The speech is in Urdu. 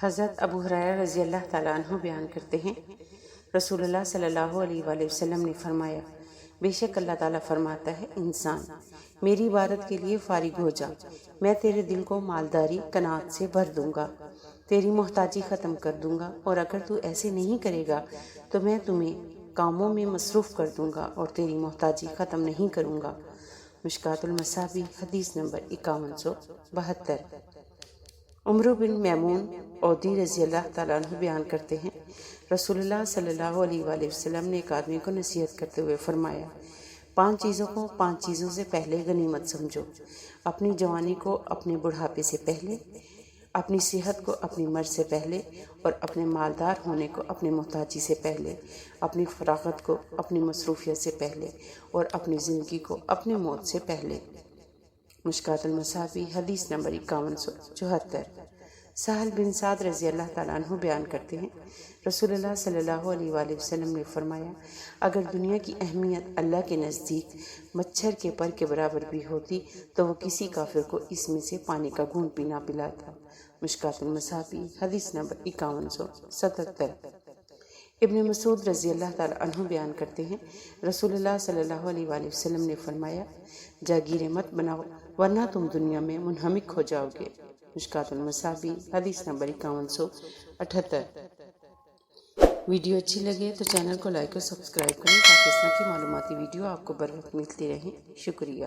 حضرت ابو ہریرہ رضی اللہ تعالیٰ عنہ بیان کرتے ہیں، رسول اللہ صلی اللہ علیہ وآلہ وسلم نے فرمایا، بے شک اللہ تعالیٰ فرماتا ہے، انسان میری عبادت کے لیے فارغ ہو جا، میں تیرے دل کو مالداری قناعت سے بھر دوں گا، تیری محتاجی ختم کر دوں گا، اور اگر تو ایسے نہیں کرے گا تو میں تمہیں کاموں میں مصروف کر دوں گا اور تیری محتاجی ختم نہیں کروں گا۔ مشکوٰۃ المصابیح، حدیث نمبر 5172۔ عمرو بن میمون عودی رضی اللہ تعالیٰ عنہ بیان کرتے ہیں، رسول اللہ صلی اللہ علیہ وآلہ وسلم نے ایک آدمی کو نصیحت کرتے ہوئے فرمایا، 5 چیزوں کو 5 چیزوں سے پہلے غنیمت سمجھو، اپنی جوانی کو اپنے بڑھاپے سے پہلے، اپنی صحت کو اپنی مرض سے پہلے، اور اپنے مالدار ہونے کو اپنی محتاجی سے پہلے، اپنی فراغت کو اپنی مصروفیت سے پہلے، اور اپنی زندگی کو اپنی موت سے پہلے۔ مشکوٰۃ المصابیح، حدیث نمبر 5174۔ سہل بن سعد رضی اللہ تعالیٰ عنہ بیان کرتے ہیں، رسول اللہ صلی اللہ علیہ وآلہ وسلم نے فرمایا، اگر دنیا کی اہمیت اللہ کے نزدیک مچھر کے پر کے برابر بھی ہوتی تو وہ کسی کافر کو اس میں سے پانی کا گھونٹ بھی نہ پلاتا۔ مشکوٰۃ المصابیح، حدیث نمبر 5177۔ ابن مسعود رضی اللہ تعالیٰ عنہ بیان کرتے ہیں، رسول اللہ صلی اللہ علیہ وآلہ وسلم نے فرمایا، جاگیریں مت بناؤ ورنہ تم دنیا میں منہمک ہو جاؤ گے۔ مشکوٰۃ المصابیح، حدیث نمبر 5178۔ ویڈیو اچھی لگے تو چینل کو لائک اور سبسکرائب کریں تاکہ اس طرح کی معلوماتی ویڈیو آپ کو بر وقت ملتی رہیں۔ شکریہ۔